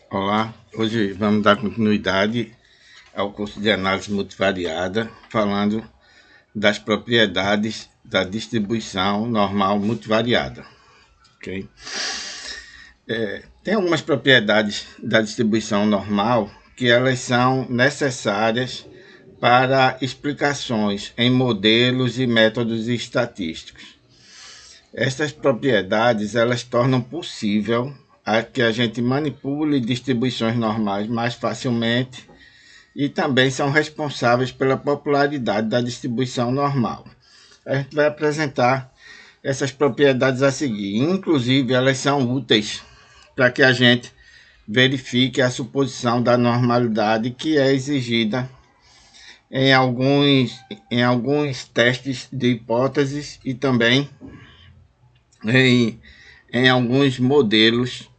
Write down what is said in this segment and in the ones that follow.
Olá, hoje vamos dar continuidade ao curso de análise multivariada, falando das propriedades da distribuição normal multivariada. Ok? Tem algumas propriedades da distribuição normal que elas são necessárias para explicações em modelos e métodos estatísticos. Estas propriedades elas tornam possível que a gente manipule distribuições normais mais facilmente e também são responsáveis pela popularidade da distribuição normal. A gente vai apresentar essas propriedades a seguir. Inclusive, elas são úteis para que a gente verifique a suposição da normalidade que é exigida em alguns testes de hipóteses e também em alguns modelos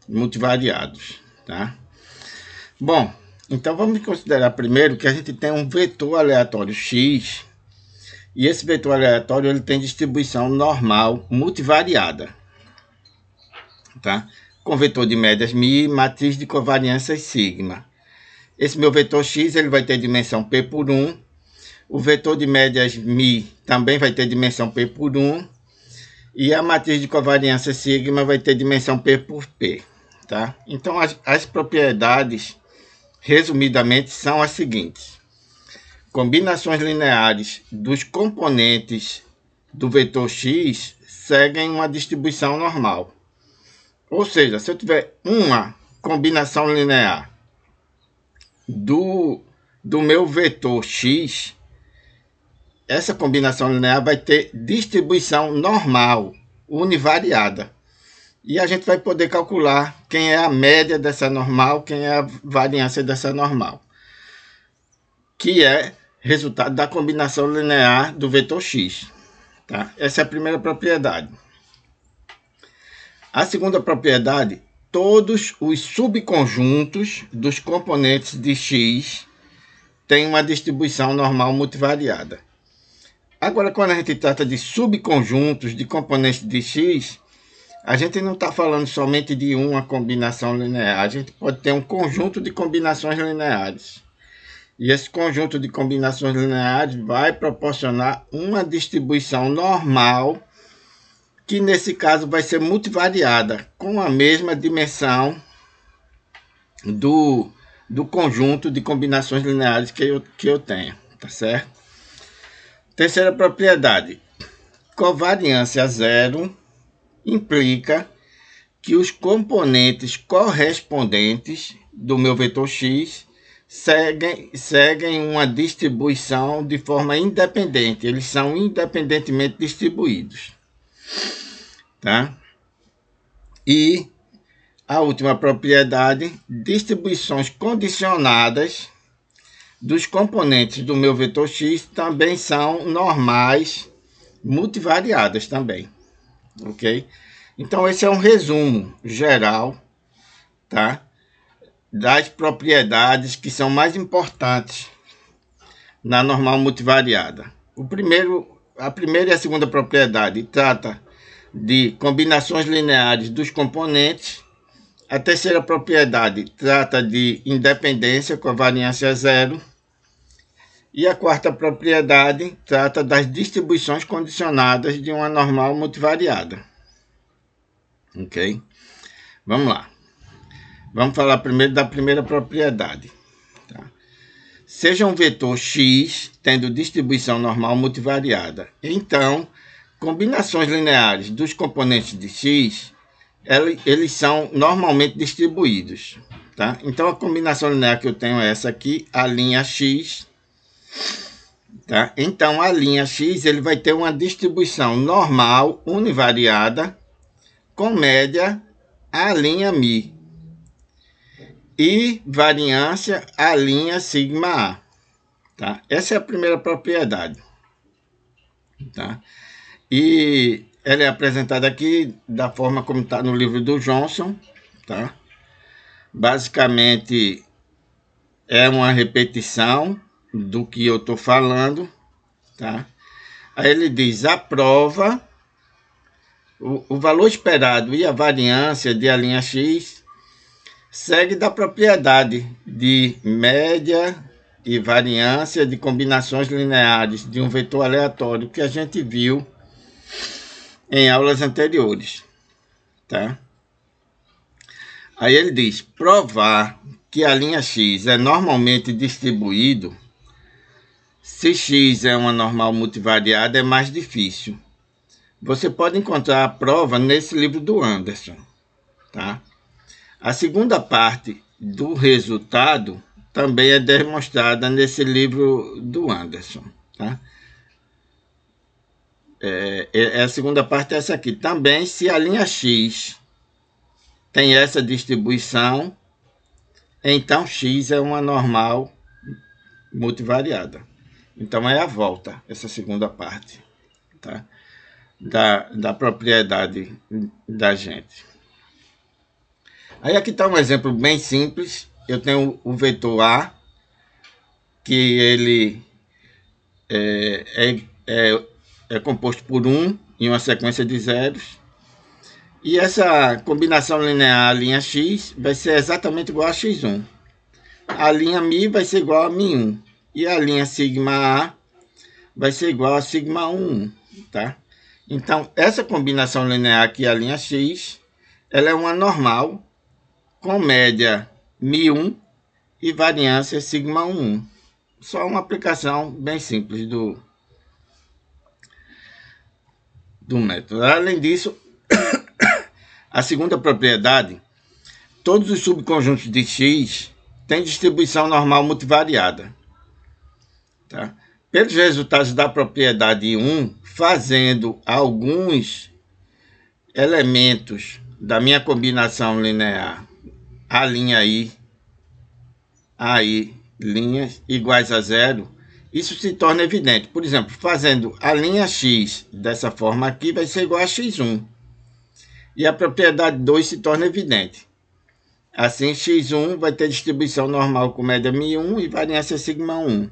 multivariados, tá? Bom, então vamos considerar primeiro que a gente tem um vetor aleatório x e esse vetor aleatório ele tem distribuição normal multivariada, tá? Com vetor de médias μ, matriz de covariâncias sigma. Esse meu vetor x ele vai ter dimensão p por 1, o vetor de médias μ também vai ter dimensão p por 1, e a matriz de covariância sigma vai ter dimensão P por P, tá? Então, as propriedades, resumidamente, são as seguintes. Combinações lineares dos componentes do vetor x seguem uma distribuição normal. Ou seja, se eu tiver uma combinação linear do meu vetor x, essa combinação linear vai ter distribuição normal, univariada. E a gente vai poder calcular quem é a média dessa normal, quem é a variância dessa normal, que é resultado da combinação linear do vetor x. Tá? Essa é a primeira propriedade. A segunda propriedade, todos os subconjuntos dos componentes de x têm uma distribuição normal multivariada. Agora, quando a gente trata de subconjuntos de componentes de x, a gente não está falando somente de uma combinação linear. A gente pode ter um conjunto de combinações lineares. E esse conjunto de combinações lineares vai proporcionar uma distribuição normal, que nesse caso vai ser multivariada, com a mesma dimensão do conjunto de combinações lineares que eu tenho. Tá certo? Terceira propriedade, covariância zero implica que os componentes correspondentes do meu vetor x seguem uma distribuição de forma independente, eles são independentemente distribuídos. Tá? E a última propriedade, distribuições condicionadas dos componentes do meu vetor x também são normais, multivariadas também, ok? Então, esse é um resumo geral, tá? Das propriedades que são mais importantes na normal multivariada. A primeira e a segunda propriedade trata de combinações lineares dos componentes. A terceira propriedade trata de independência com a variância zero. E a quarta propriedade trata das distribuições condicionadas de uma normal multivariada. Ok? Vamos lá. Vamos falar primeiro da primeira propriedade. Tá? Seja um vetor x tendo distribuição normal multivariada. Então, combinações lineares dos componentes de x, eles são normalmente distribuídos. Tá? Então, a combinação linear que eu tenho é essa aqui, a linha x. Tá? Então, a linha x ele vai ter uma distribuição normal, univariada, com média a linha μ. E variância a linha sigma A. Tá? Essa é a primeira propriedade. Tá? E ela é apresentada aqui da forma como está no livro do Johnson. Tá? Basicamente, é uma repetição do que eu estou falando. Tá? Aí ele diz, a prova, o valor esperado e a variância de a linha x segue da propriedade de média e variância de combinações lineares de um vetor aleatório que a gente viu em aulas anteriores, tá? Aí ele diz, provar que a linha x é normalmente distribuído se x é uma normal multivariada é mais difícil. Você pode encontrar a prova nesse livro do Anderson, tá? A segunda parte do resultado também é demonstrada nesse livro do Anderson, tá? A segunda parte é essa aqui. Também, se a linha x tem essa distribuição, então x é uma normal multivariada. Então é a volta, essa segunda parte, tá? Da propriedade da gente. Aí aqui está um exemplo bem simples. Eu tenho o vetor A, que ele é composto por 1 em uma sequência de zeros. E essa combinação linear, a linha x, vai ser exatamente igual a x1. A linha mi vai ser igual a mi1. E a linha sigma A vai ser igual a sigma1, tá? Então, essa combinação linear aqui, a linha x, ela é uma normal com média mi1 e variância sigma1. Só uma aplicação bem simples do método. Além disso, a segunda propriedade, todos os subconjuntos de x têm distribuição normal multivariada, tá? Pelos resultados da propriedade 1, fazendo alguns elementos da minha combinação linear, a linha i, linhas iguais a zero, isso se torna evidente. Por exemplo, fazendo a linha x dessa forma aqui, vai ser igual a x1. E a propriedade 2 se torna evidente. Assim, x1 vai ter distribuição normal com média mi1 e variância sigma1.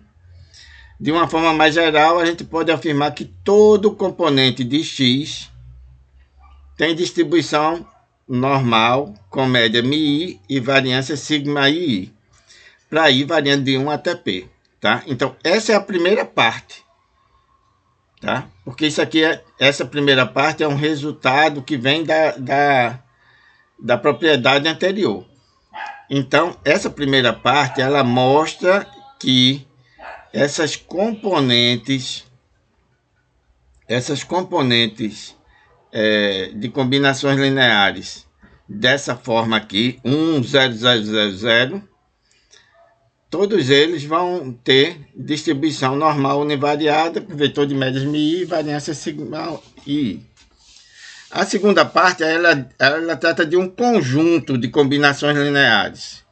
De uma forma mais geral, a gente pode afirmar que todo componente de x tem distribuição normal com média mi e variância sigma i, para i variando de 1 até p, tá? Então, essa é a primeira parte, tá? Porque isso aqui essa primeira parte é um resultado que vem da propriedade anterior. Então, essa primeira parte, ela mostra que essas componentes de combinações lineares dessa forma aqui, 1, 0, 0, 0, 0, todos eles vão ter distribuição normal univariada, com vetor de médias mi e variância sigma i. A segunda parte, ela trata de um conjunto de combinações lineares.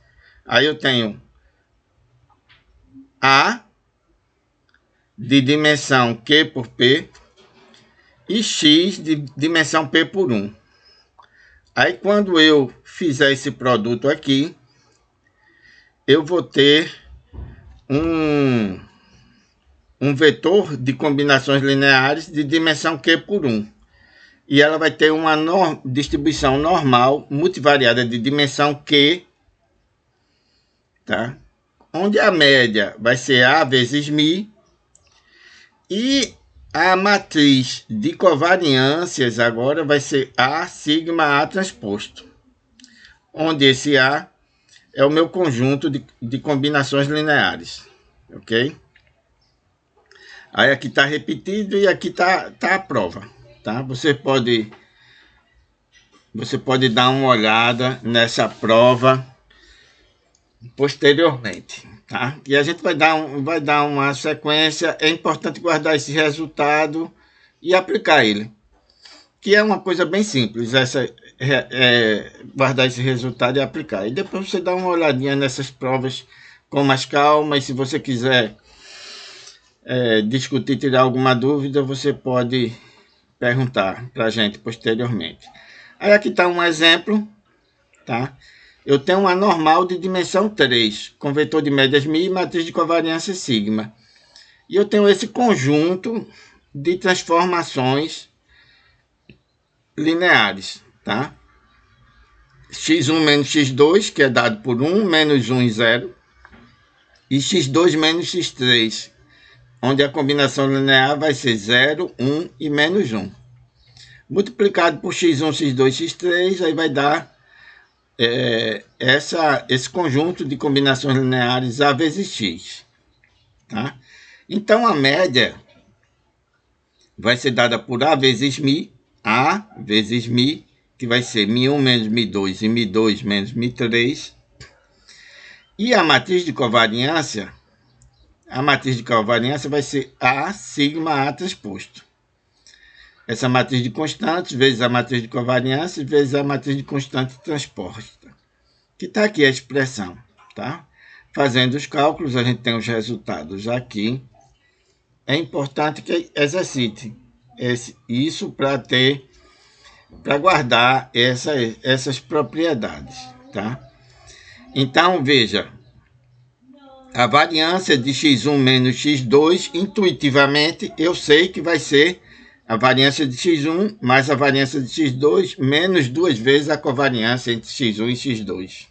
Aí eu tenho A de dimensão Q por P e X de dimensão P por 1. Aí quando eu fizer esse produto aqui, eu vou ter um vetor de combinações lineares de dimensão Q por 1. E ela vai ter uma distribuição normal multivariada de dimensão Q, tá? Onde a média vai ser A vezes mi, e a matriz de covariâncias agora vai ser A sigma A transposto, onde esse A é o meu conjunto de combinações lineares, ok? Aí aqui está repetido e aqui está a prova, tá? Você pode dar uma olhada nessa prova posteriormente, tá? E a gente vai dar uma sequência. É importante guardar esse resultado e aplicar ele, que é uma coisa bem simples, guardar esse resultado e aplicar. E depois você dá uma olhadinha nessas provas com mais calma, e se você quiser discutir, tirar alguma dúvida, você pode perguntar para a gente posteriormente. Aí aqui está um exemplo, tá? Eu tenho uma normal de dimensão 3, com vetor de médias mi e matriz de covariância sigma. E eu tenho esse conjunto de transformações lineares, tá? x1 menos x2, que é dado por 1 menos 1 e 0, e x2 menos x3, onde a combinação linear vai ser 0, 1 e menos 1. Multiplicado por x1, x2, x3, aí vai dar esse conjunto de combinações lineares A vezes x. Tá? Então, a média vai ser dada por A vezes μ, que vai ser μ1 menos μ2 e μ2 menos μ3. E a matriz de covariância vai ser A sigma A transposto. Essa matriz de constantes vezes a matriz de covariância vezes a matriz de constante transposta. Que está aqui a expressão, tá? Fazendo os cálculos, a gente tem os resultados aqui. É importante que exercite isso para guardar essas propriedades, tá? Então, veja, a variância de x1 menos x2, intuitivamente, eu sei que vai ser a variância de x1 mais a variância de x2 menos 2 vezes a covariância entre x1 e x2.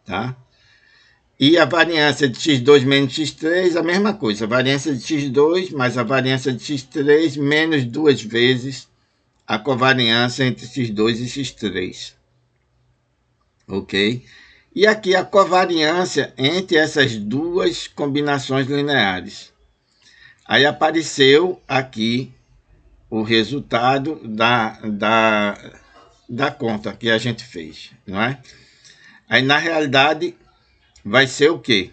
Tá? E a variância de x2 menos x3, a mesma coisa. A variância de x2 mais a variância de x3 menos 2 vezes a covariância entre x2 e x3. Ok? E aqui a covariância entre essas duas combinações lineares. Aí apareceu aqui o resultado da conta que a gente fez, não é? Aí, na realidade, vai ser o quê?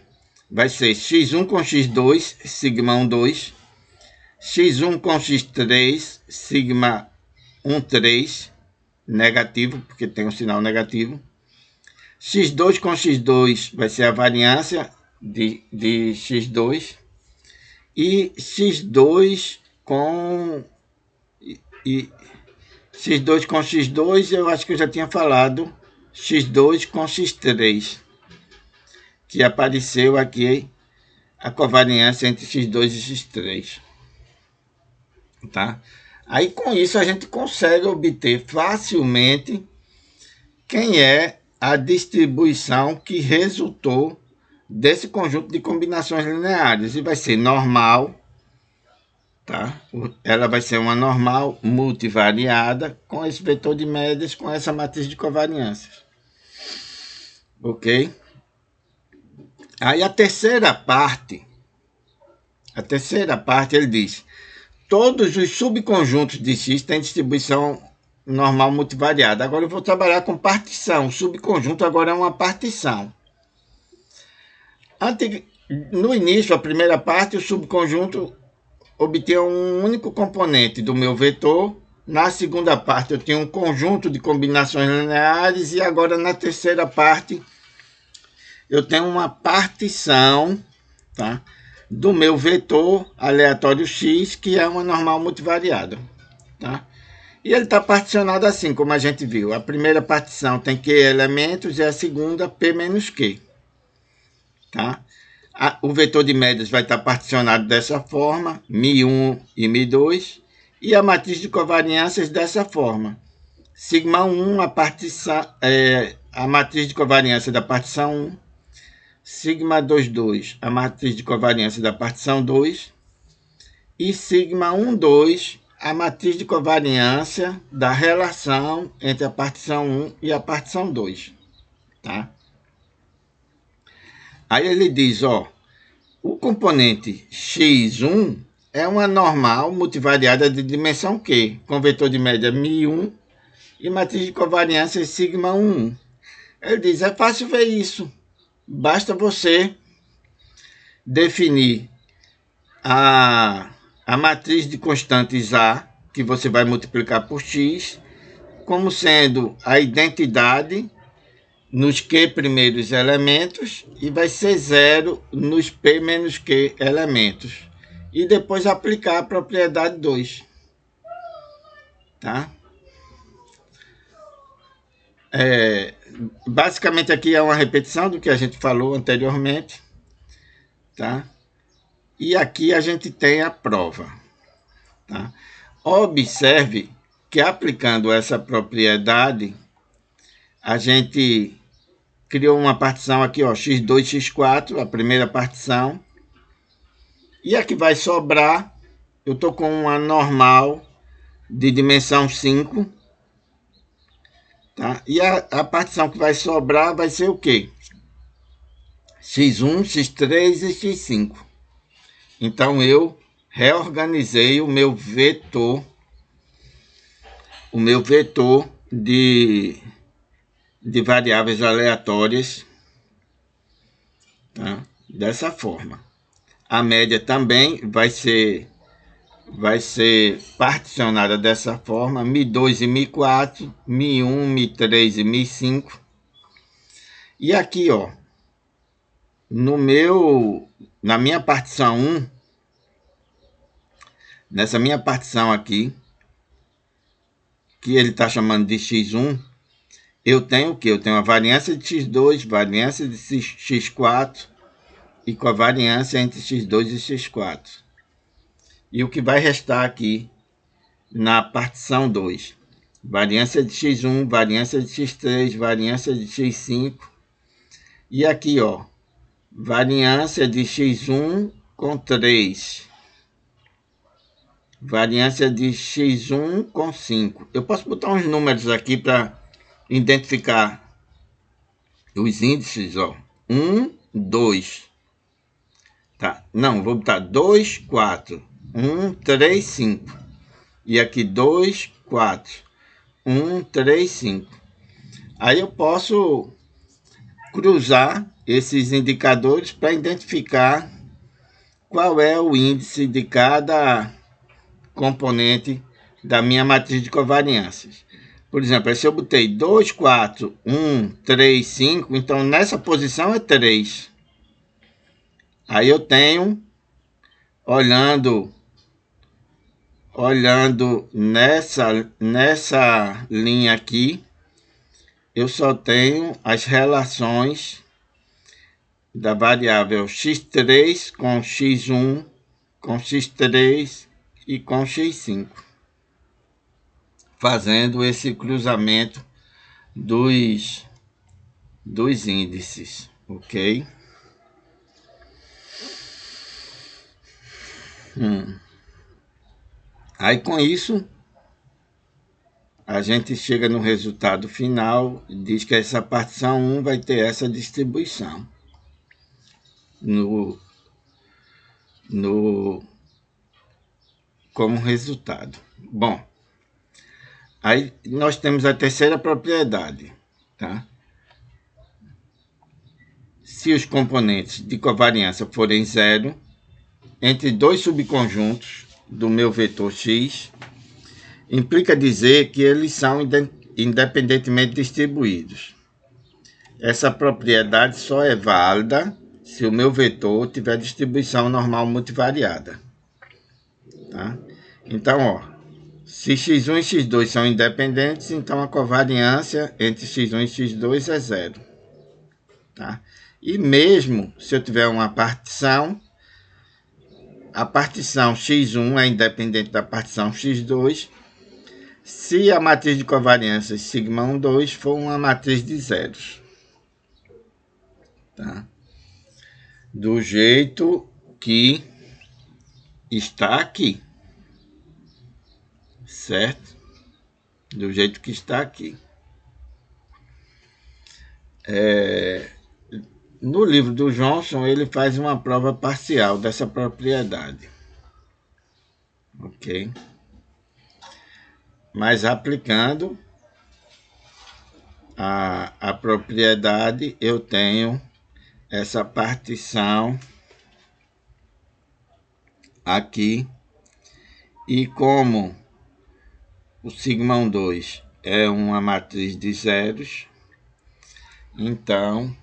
Vai ser x1 com x2, sigma 1, 2. x1 com x3, sigma 1, 3. Negativo, porque tem um sinal negativo. x2 com x2 vai ser a variância de x2. E x2 com x2, eu acho que eu já tinha falado x2 com x3, que apareceu aqui a covariância entre x2 e x3. Tá? Aí, com isso, a gente consegue obter facilmente quem é a distribuição que resultou desse conjunto de combinações lineares. E vai ser normal. Tá? Ela vai ser uma normal multivariada com esse vetor de médias, com essa matriz de covariâncias. Ok? Aí a terceira parte ele diz: todos os subconjuntos de X têm distribuição normal multivariada. Agora eu vou trabalhar com partição. O subconjunto agora é uma partição. No início, a primeira parte, o subconjunto obter um único componente do meu vetor. Na segunda parte, eu tenho um conjunto de combinações lineares. E agora, na terceira parte, eu tenho uma partição, tá, do meu vetor aleatório x, que é uma normal multivariada. Tá? E ele está particionado assim, como a gente viu. A primeira partição tem q elementos e a segunda p menos q. Tá? O vetor de médias vai estar particionado dessa forma, μ1 e μ2, e a matriz de covariâncias dessa forma. Sigma 1, a matriz de covariância da partição 1, sigma 2, 2, a matriz de covariância da partição 2, e sigma 1, 2, a matriz de covariância da relação entre a partição 1 e a partição 2. Tá? Aí ele diz, ó, o componente x1 é uma normal multivariada de dimensão q, com vetor de média μ1 e matriz de covariância sigma 1. Ele diz, é fácil ver isso. Basta você definir a matriz de constantes A, que você vai multiplicar por x, como sendo a identidade nos Q primeiros elementos e vai ser 0 nos P menos Q elementos. E depois aplicar a propriedade 2. Tá? Basicamente aqui é uma repetição do que a gente falou anteriormente. Tá? E aqui a gente tem a prova. Tá? Observe que aplicando essa propriedade, a gente criou uma partição aqui, ó, x2, x4, a primeira partição. E a que vai sobrar, eu tô com uma normal de dimensão 5, tá? E a partição que vai sobrar vai ser o quê? x1, x3 e x5. Então eu reorganizei o meu vetor de variáveis aleatórias, tá? Dessa forma. A média também vai ser particionada dessa forma: Mi2 e Mi4, Mi1, Mi3 e Mi5. E aqui, ó, na minha partição 1, nessa minha partição aqui, que ele está chamando de x1, eu tenho o quê? Eu tenho a variância de x2, variância de x4 e covariância entre x2 e x4. E o que vai restar aqui na partição 2? Variância de x1, variância de x3, variância de x5. E aqui, ó, variância de x1 com 3. Variância de x1 com 5. Eu posso botar uns números aqui para identificar os índices, ó. 1, 2. Tá? Não, vou botar 2, 4. 1, 3, 5. E aqui 2, 4. 1, 3, 5. Aí eu posso cruzar esses indicadores para identificar qual é o índice de cada componente da minha matriz de covariâncias. Por exemplo, se eu botei 2, 4, 1, 3, 5, então nessa posição é 3. Aí eu tenho, olhando nessa linha aqui, eu só tenho as relações da variável x3 com x1, com x3 e com x5, fazendo esse cruzamento dos índices, ok? Aí com isso a gente chega no resultado final e diz que essa partição 1 vai ter essa distribuição como resultado. Bom, aí nós temos a terceira propriedade, tá? Se os componentes de covariância forem zero entre dois subconjuntos do meu vetor x, implica dizer que eles são independentemente distribuídos. Essa propriedade só é válida se o meu vetor tiver distribuição normal multivariada. Tá? Então, ó, se x1 e x2 são independentes, então a covariância entre x1 e x2 é zero. Tá? E mesmo se eu tiver uma partição, a partição x1 é independente da partição x2, se a matriz de covariância sigma 2 for uma matriz de zeros. Tá? Do jeito que está aqui. Certo? Do jeito que está aqui. No livro do Johnson, ele faz uma prova parcial dessa propriedade. Ok? Mas aplicando a propriedade, eu tenho essa partição aqui. E como o sigma 2 é uma matriz de zeros, então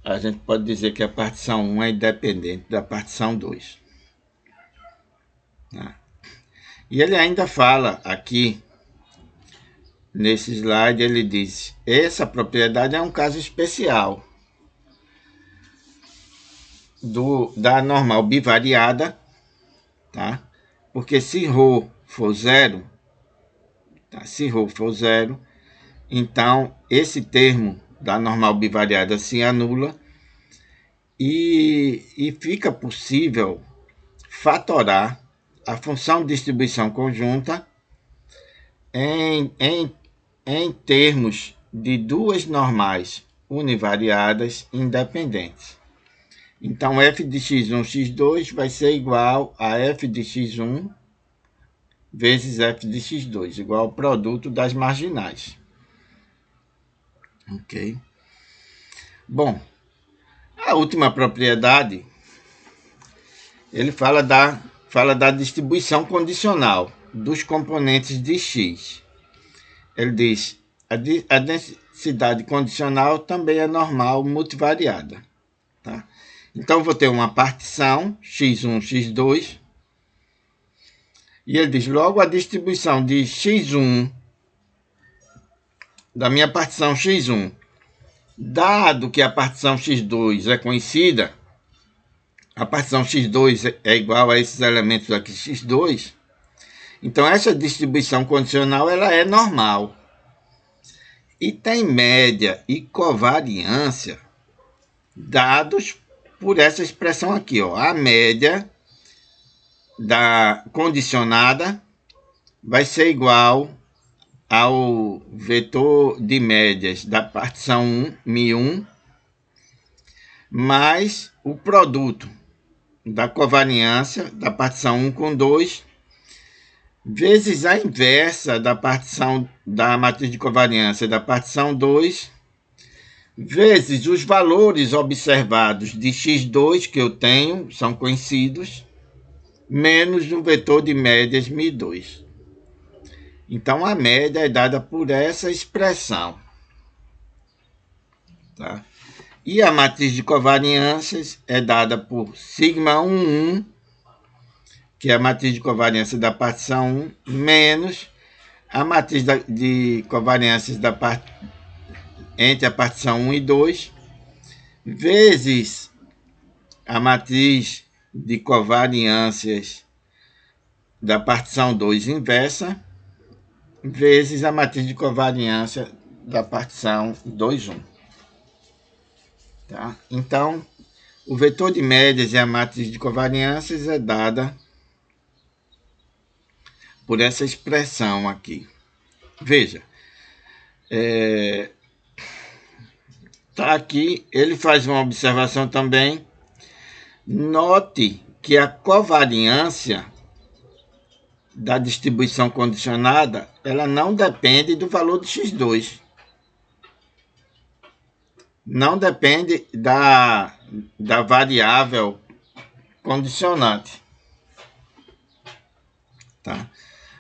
a gente pode dizer que a partição 1 é independente da partição 2. Tá? E ele ainda fala aqui, nesse slide, ele diz: essa propriedade é um caso especial da normal bivariada, tá? Porque se ρ for zero, tá? Se ρ for zero, Então, esse termo da normal bivariada se anula e fica possível fatorar a função de distribuição conjunta em termos de duas normais univariadas independentes. Então, f de x1, x2 vai ser igual a f de x1 vezes f de x2, igual ao produto das marginais. Ok? Bom, a última propriedade, ele fala da distribuição condicional dos componentes de x. Ele diz, a densidade condicional também é normal multivariada. Tá? Então, vou ter uma partição, x1, x2, e ele diz, logo a distribuição de x1, da minha partição x1, dado que a partição x2 é conhecida, a partição x2 é igual a esses elementos aqui, x2, então essa distribuição condicional ela é normal. E tem média e covariância dados por essa expressão aqui, ó. A média da condicionada vai ser igual ao vetor de médias da partição 1, μ1, mais o produto da covariância da partição 1 com 2, vezes a inversa da partição da matriz de covariância da partição 2, vezes os valores observados de x2 que eu tenho, são conhecidos, menos o vetor de médias μ2. Então, a média é dada por essa expressão. Tá? E a matriz de covariâncias é dada por σ11, que é a matriz de covariância da partição 1, menos a matriz de covariâncias entre a partição 1 e 2, vezes a matriz de covariâncias da partição 2 inversa, vezes a matriz de covariância da partição 2,1. Tá? Então, o vetor de médias e a matriz de covariâncias é dada por essa expressão aqui. Veja, tá aqui, ele faz uma observação também. Note que a covariância da distribuição condicionada, ela não depende do valor de x2. Não depende da variável condicionante. Tá?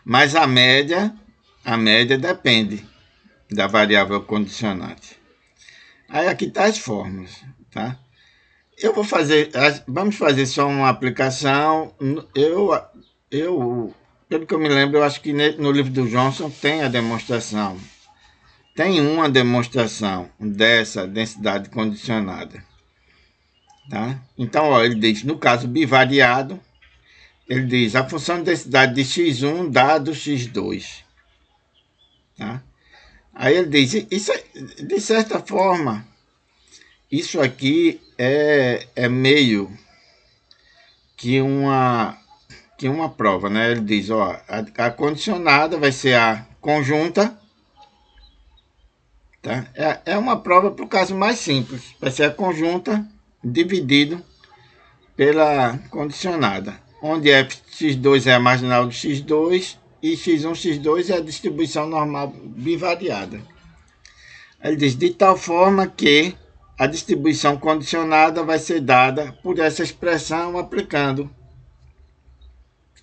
Mas a média depende da variável condicionante. Aí aqui tá as fórmulas, tá? Vamos fazer só uma aplicação. Pelo que eu me lembro, eu acho que no livro do Johnson tem a demonstração. Tem uma demonstração dessa densidade condicionada. Tá? Então, ó, ele diz, no caso bivariado, ele diz a função de densidade de x1 dado x2. Tá? Aí ele diz, isso, de certa forma, isso aqui é meio que uma prova, né? Ele diz, ó, a condicionada vai ser a conjunta, tá? É uma prova para o caso mais simples, vai ser a conjunta dividido pela condicionada, onde fx2 é a marginal de x2 e x1, x2 é a distribuição normal bivariada. Ele diz, de tal forma que a distribuição condicionada vai ser dada por essa expressão aplicando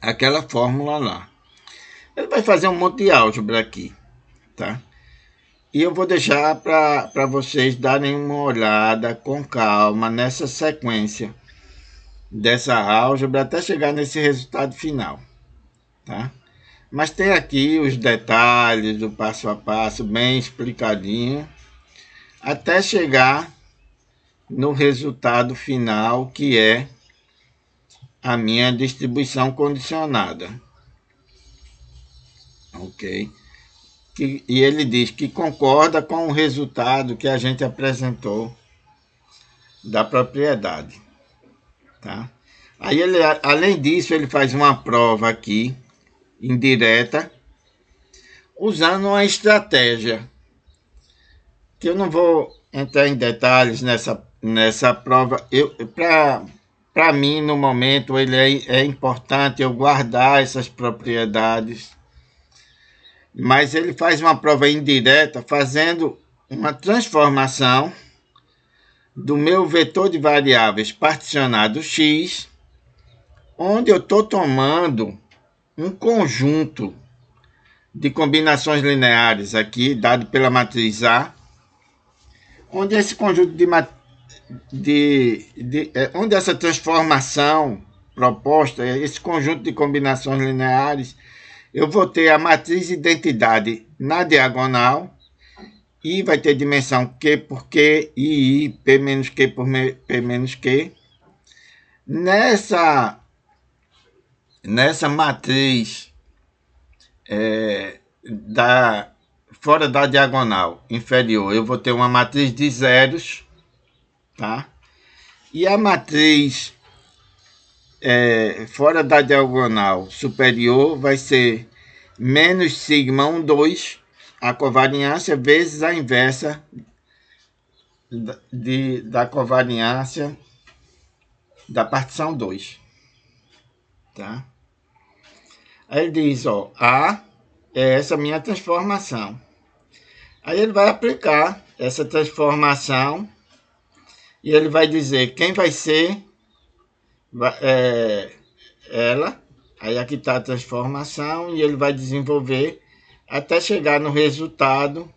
aquela fórmula lá. Ele vai fazer um monte de álgebra aqui, tá? E eu vou deixar para vocês darem uma olhada com calma nessa sequência dessa álgebra até chegar nesse resultado final, tá? Mas tem aqui os detalhes do passo a passo bem explicadinho até chegar no resultado final, que é a minha distribuição condicionada. Ok? e ele diz que concorda com o resultado que a gente apresentou da propriedade, tá? Aí ele, além disso, ele faz uma prova aqui, indireta, usando uma estratégia, que eu não vou entrar em detalhes nessa prova. Para mim, no momento, ele é importante eu guardar essas propriedades, mas ele faz uma prova indireta, fazendo uma transformação do meu vetor de variáveis particionado x, onde eu estou tomando um conjunto de combinações lineares aqui, dado pela matriz A, onde esse conjunto onde essa transformação proposta, esse conjunto de combinações lineares, eu vou ter a matriz identidade na diagonal, I vai ter dimensão Q por Q, I, P menos Q por P menos Q. Nessa matriz fora da diagonal inferior, eu vou ter uma matriz de zeros, tá? E a matriz fora da diagonal superior vai ser menos sigma 1, 2, a covariância vezes a inversa da covariância da partição 2, tá? Aí ele diz, ó, A é essa minha transformação. Aí ele vai aplicar essa transformação e ele vai dizer quem vai ser ela. Aí aqui está a transformação e ele vai desenvolver até chegar no resultado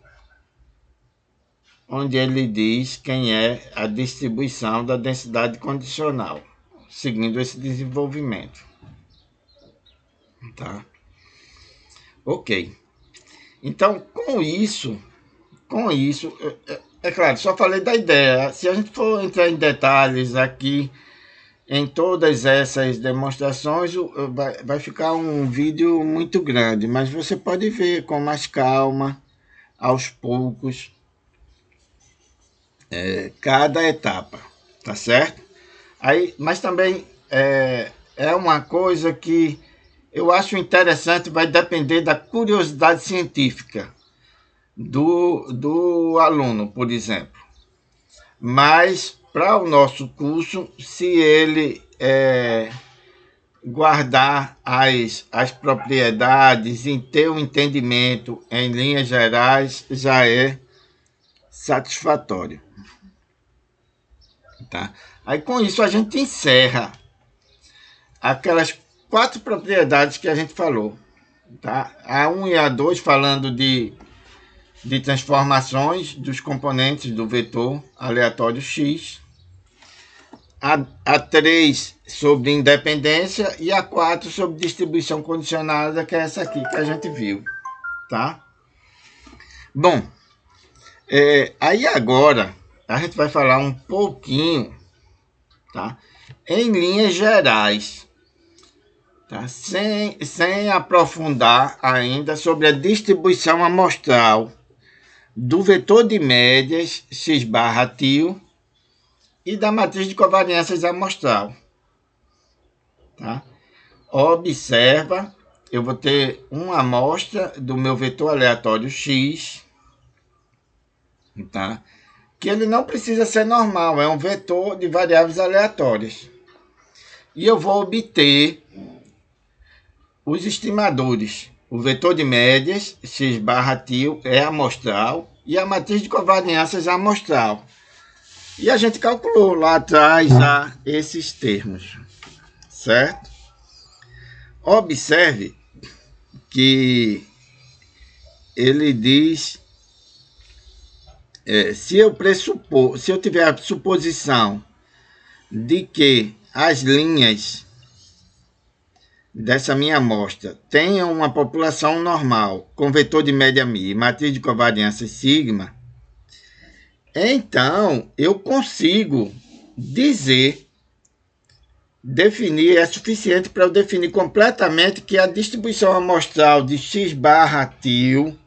onde ele diz quem é a distribuição da densidade condicional, seguindo esse desenvolvimento. Tá? Ok. Então, com isso, é claro, só falei da ideia. Se a gente for entrar em detalhes aqui, em todas essas demonstrações, vai ficar um vídeo muito grande, mas você pode ver com mais calma, aos poucos, cada etapa, tá certo? Aí, mas também é uma coisa que eu acho interessante, vai depender da curiosidade científica do aluno, por exemplo. Mas, para o nosso curso, se ele guardar as propriedades e ter um entendimento em linhas gerais, já é satisfatório. Tá? Aí, com isso, a gente encerra aquelas 4 propriedades que a gente falou. Tá? A 1 e a 2 falando de transformações dos componentes do vetor aleatório x. A 3 sobre independência e a 4 sobre distribuição condicionada, que é essa aqui que a gente viu. Tá? Bom, aí agora a gente vai falar um pouquinho, tá? Em linhas gerais, tá? Sem aprofundar ainda sobre a distribuição amostral do vetor de médias x barra tio e da matriz de covariâncias amostral. Tá? Observa, eu vou ter uma amostra do meu vetor aleatório x, tá? Que ele não precisa ser normal, é um vetor de variáveis aleatórias. E eu vou obter os estimadores. O vetor de médias, x barra tio, é amostral, e a matriz de covariâncias é amostral. E a gente calculou lá atrás já esses termos, certo? Observe que ele diz, se eu tiver a suposição de que as linhas dessa minha amostra tenham uma população normal com vetor de média μ e matriz de covariância sigma, então eu consigo definir, é suficiente para eu definir completamente que a distribuição amostral de x barra tio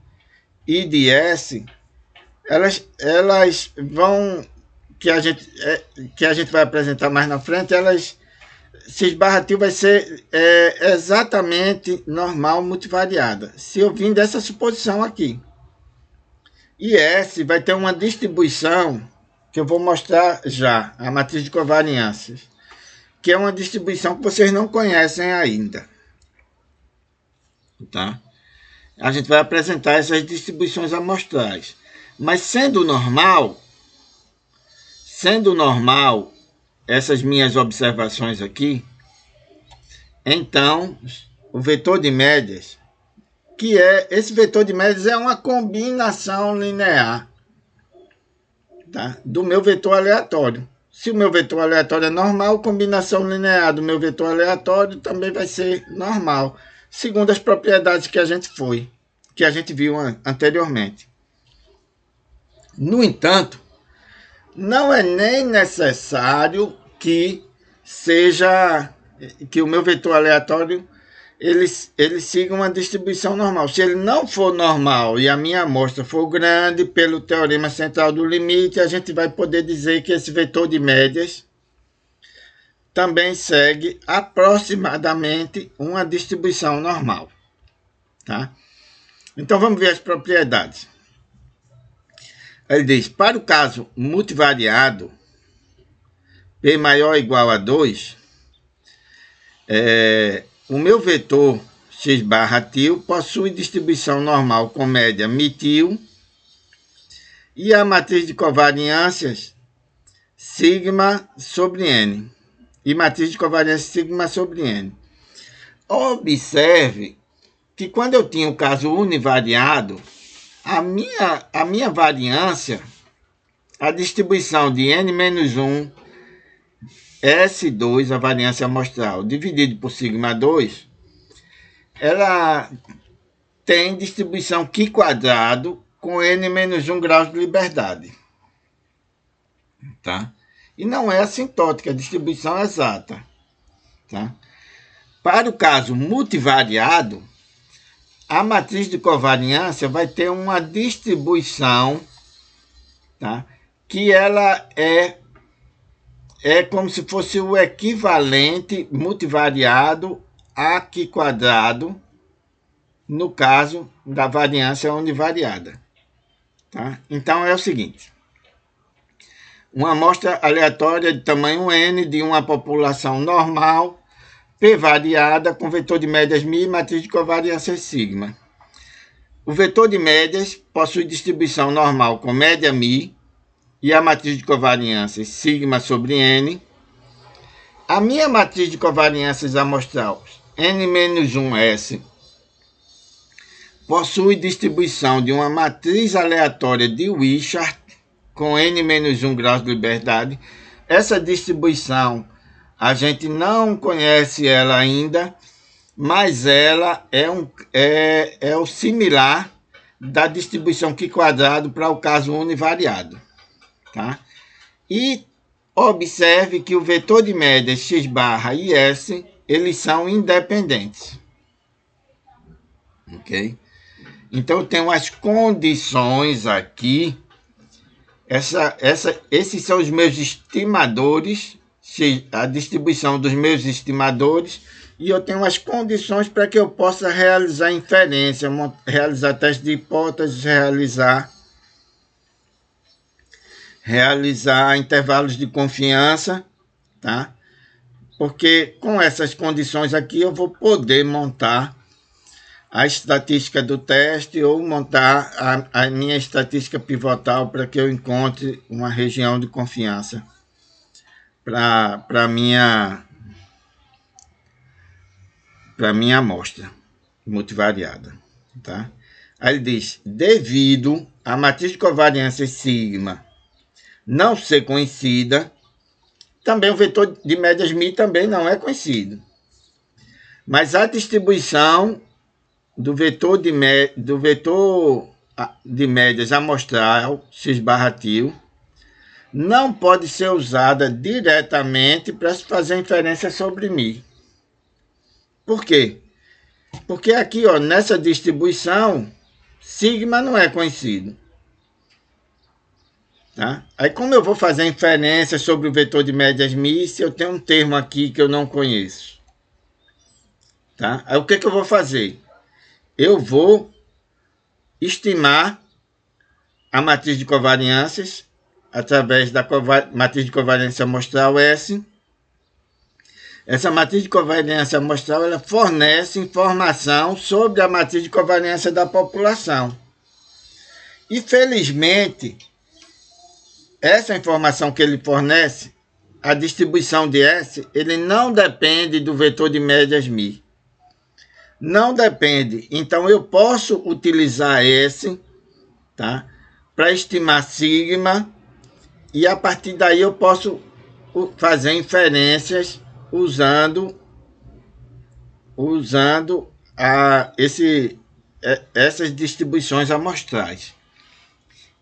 e de S, elas vão, que a gente vai apresentar mais na frente, x barra til vai ser exatamente normal multivariada, se eu vim dessa suposição aqui. E S vai ter uma distribuição, que eu vou mostrar já, a matriz de covariâncias, que é uma distribuição que vocês não conhecem ainda. Tá? A gente vai apresentar essas distribuições amostrais. Mas sendo normal, essas minhas observações aqui, então, o vetor de médias, esse vetor de médias é uma combinação linear, tá, do meu vetor aleatório. Se o meu vetor aleatório é normal, a combinação linear do meu vetor aleatório também vai ser normal, segundo as propriedades que a gente viu anteriormente. No entanto, não é nem necessário que o meu vetor aleatório ele siga uma distribuição normal. Se ele não for normal e a minha amostra for grande, pelo teorema central do limite, a gente vai poder dizer que esse vetor de médias também segue aproximadamente uma distribuição normal. Tá? Então vamos ver as propriedades. Ele diz, para o caso multivariado, P maior ou igual a 2, o meu vetor x barra til possui distribuição normal com média μ-til e a matriz de covariâncias sigma sobre n. E matriz de covariância sigma sobre n. Observe que quando eu tinha o caso univariado, a minha variância, a distribuição de n-1 S2, a variância amostral, dividido por sigma 2, ela tem distribuição Qi quadrado com n-1 graus de liberdade. Tá? E não é assintótica, a distribuição é exata. Tá? Para o caso multivariado, a matriz de covariância vai ter uma distribuição, tá, que ela é como se fosse o equivalente multivariado a Qi quadrado, no caso da variância univariada. Tá? Então é o seguinte: uma amostra aleatória de tamanho n de uma população normal, P variada, com vetor de médias μ e matriz de covariância sigma. O vetor de médias possui distribuição normal com média μ e a matriz de covariâncias sigma sobre n. A minha matriz de covariâncias amostral n-1s possui distribuição de uma matriz aleatória de Wishart com n-1 graus de liberdade. Essa distribuição a gente não conhece ela ainda, mas ela é o similar da distribuição Qi quadrado para o caso univariado. Tá? E observe que o vetor de médias x barra e s, eles são independentes. Ok? Então, eu tenho as condições aqui. Esses são os meus estimadores, a distribuição dos meus estimadores, e eu tenho as condições para que eu possa realizar inferência, realizar teste de hipóteses, realizar intervalos de confiança, tá? Porque com essas condições aqui eu vou poder montar a estatística do teste ou montar a minha estatística pivotal para que eu encontre uma região de confiança para minha amostra multivariada, tá? Aí ele diz, devido à matriz de covariância sigma não ser conhecida, também o vetor de médias μ também não é conhecido. Mas a distribuição do vetor de médias amostral x barra til não pode ser usada diretamente para se fazer inferência sobre μ. Por quê? Porque aqui, ó, nessa distribuição, sigma não é conhecido. Tá? Aí como eu vou fazer inferência sobre o vetor de médias μ se eu tenho um termo aqui que eu não conheço? Tá? Aí o que eu vou fazer? Eu vou estimar a matriz de covariâncias através da matriz de covariância amostral S. Essa matriz de covariância amostral ela fornece informação sobre a matriz de covariância da população. E felizmente, essa informação que ele fornece, a distribuição de S, ele não depende do vetor de médias μ. Não depende. Então, eu posso utilizar S, tá, para estimar sigma, e a partir daí eu posso fazer inferências usando essas distribuições amostrais.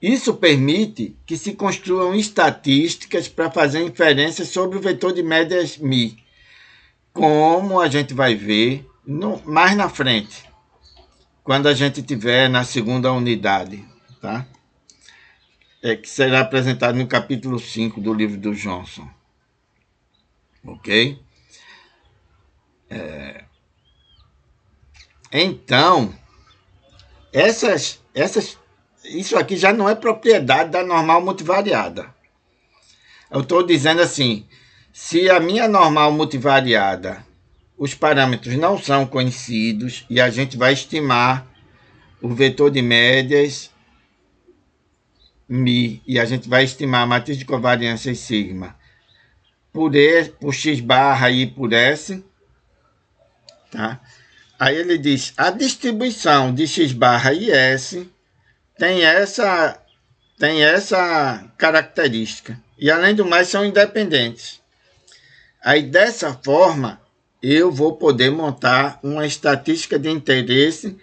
Isso permite que se construam estatísticas para fazer inferências sobre o vetor de médias μ, como a gente vai ver mais na frente, quando a gente tiver na segunda unidade, tá? Que será apresentado no capítulo 5 do livro do Johnson. Ok? Então, isso aqui já não é propriedade da normal multivariada. Eu estou dizendo assim, se a minha normal multivariada, os parâmetros não são conhecidos e a gente vai estimar o vetor de médias μ e a gente vai estimar a matriz de covariância sigma por x barra e por S, tá? Aí ele diz, a distribuição de x barra e S tem essa característica. E além do mais, são independentes. Aí dessa forma, eu vou poder montar uma estatística de interesse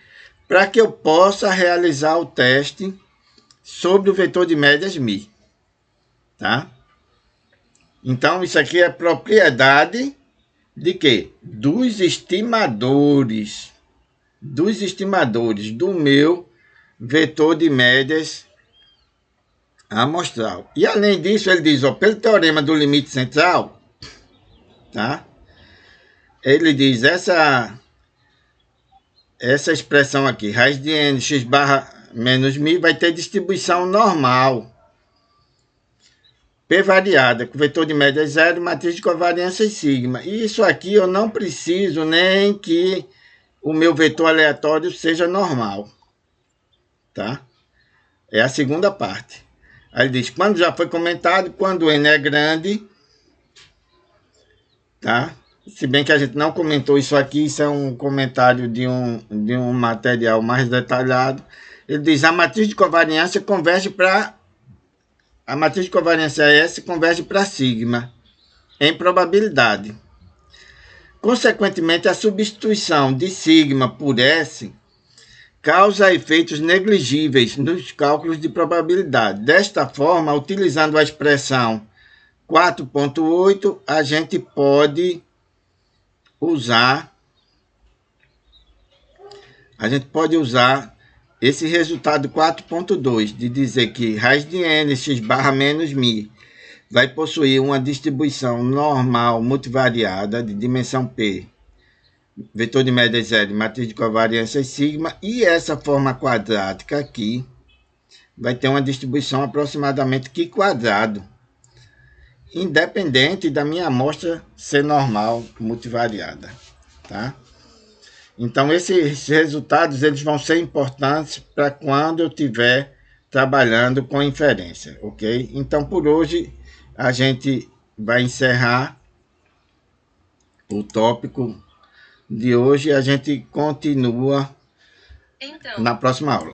para que eu possa realizar o teste sobre o vetor de médias μ. Tá? Então, isso aqui é propriedade de quê? Dos estimadores do meu vetor de médias amostral. E além disso, ele diz, ó, pelo teorema do limite central, tá? Ele diz, essa expressão aqui, raiz de n x barra menos μ, vai ter distribuição normal, P variada, com vetor de média 0, matriz de covariância sigma. E isso aqui eu não preciso nem que o meu vetor aleatório seja normal. Tá? É a segunda parte. Aí ele diz, quando já foi comentado, quando n é grande, tá? Se bem que a gente não comentou isso aqui, isso é um comentário de um material mais detalhado. Ele diz, a matriz de covariância converge para... A matriz de covariância S converge para sigma, em probabilidade. Consequentemente, a substituição de sigma por S causa efeitos negligíveis nos cálculos de probabilidade. Desta forma, utilizando a expressão 4.8, a gente pode usar esse resultado 4.2 de dizer que raiz de n x barra menos μ vai possuir uma distribuição normal multivariada de dimensão P, vetor de média 0, matriz de covariância sigma, e essa forma quadrática aqui vai ter uma distribuição aproximadamente Q quadrado, independente da minha amostra ser normal multivariada, tá? Então, esses resultados eles vão ser importantes para quando eu estiver trabalhando com inferência, ok? Então, por hoje, a gente vai encerrar o tópico de hoje e a gente continua na próxima aula.